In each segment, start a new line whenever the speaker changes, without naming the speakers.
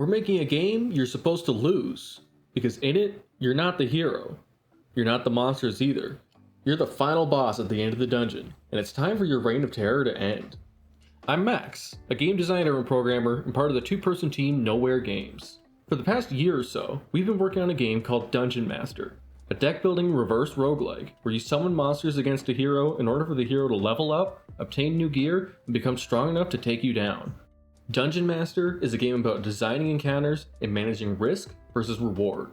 We're making a game you're supposed to lose, because in it, you're not the hero. You're not the monsters either. You're the final boss at the end of the dungeon, and it's time for your reign of terror to end. I'm Max, a game designer and programmer and part of the two-person team Nowhere Games. For the past year or so, we've been working on a game called Dungeon Master, a deck-building reverse roguelike where you summon monsters against a hero in order for the hero to level up, obtain new gear, and become strong enough to take you down. Dungeon Master is a game about designing encounters and managing risk versus reward.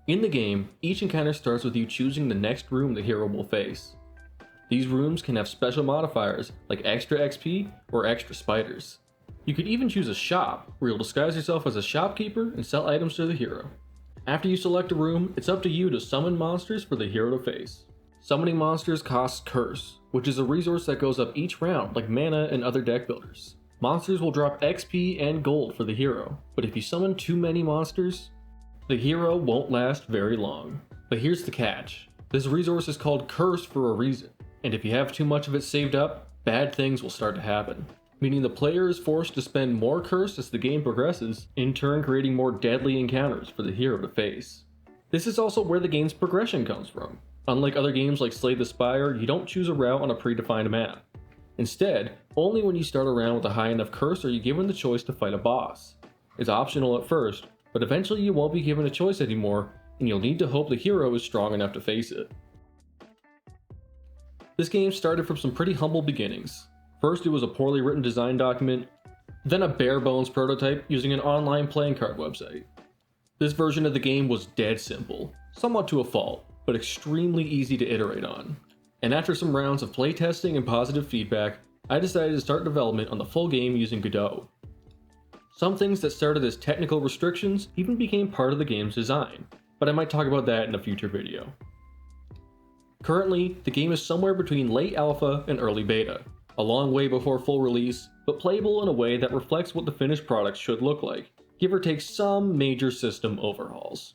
In the game, each encounter starts with you choosing the next room the hero will face. These rooms can have special modifiers like extra XP or extra spiders. You could even choose a shop where you'll disguise yourself as a shopkeeper and sell items to the hero. After you select a room, it's up to you to summon monsters for the hero to face. Summoning monsters costs Curse, which is a resource that goes up each round like mana and other deck builders. Monsters will drop XP and gold for the hero, but if you summon too many monsters, the hero won't last very long. But here's the catch. This resource is called Curse for a reason, and if you have too much of it saved up, bad things will start to happen. Meaning the player is forced to spend more Curse as the game progresses, in turn creating more deadly encounters for the hero to face. This is also where the game's progression comes from. Unlike other games like Slay the Spire, you don't choose a route on a predefined map. Instead, only when you start a round with a high enough Curse are you given the choice to fight a boss. It's optional at first, but eventually you won't be given a choice anymore, and you'll need to hope the hero is strong enough to face it. This game started from some pretty humble beginnings. First it was a poorly written design document, then a bare bones prototype using an online playing card website. This version of the game was dead simple, somewhat to a fault, but extremely easy to iterate on. And after some rounds of playtesting and positive feedback, I decided to start development on the full game using Godot. Some things that started as technical restrictions even became part of the game's design, but I might talk about that in a future video. Currently, the game is somewhere between late alpha and early beta, a long way before full release, but playable in a way that reflects what the finished product should look like, give or take some major system overhauls.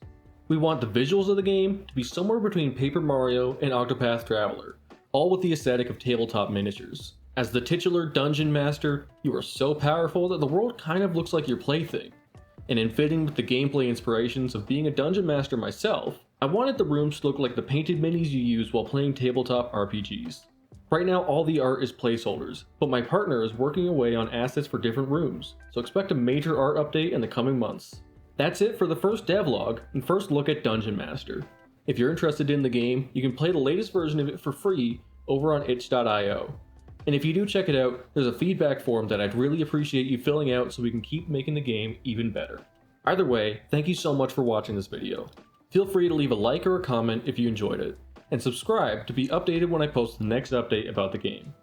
We want the visuals of the game to be somewhere between Paper Mario and Octopath Traveler, all with the aesthetic of tabletop miniatures. As the titular Dungeon Master, you are so powerful that the world kind of looks like your plaything. And in fitting with the gameplay inspirations of being a Dungeon Master myself, I wanted the rooms to look like the painted minis you use while playing tabletop RPGs. Right now all the art is placeholders, but my partner is working away on assets for different rooms, so expect a major art update in the coming months. That's it for the first devlog and first look at Dungeon Master. If you're interested in the game, you can play the latest version of it for free over on itch.io. And if you do check it out, there's a feedback form that I'd really appreciate you filling out so we can keep making the game even better. Either way, thank you so much for watching this video. Feel free to leave a like or a comment if you enjoyed it, and subscribe to be updated when I post the next update about the game.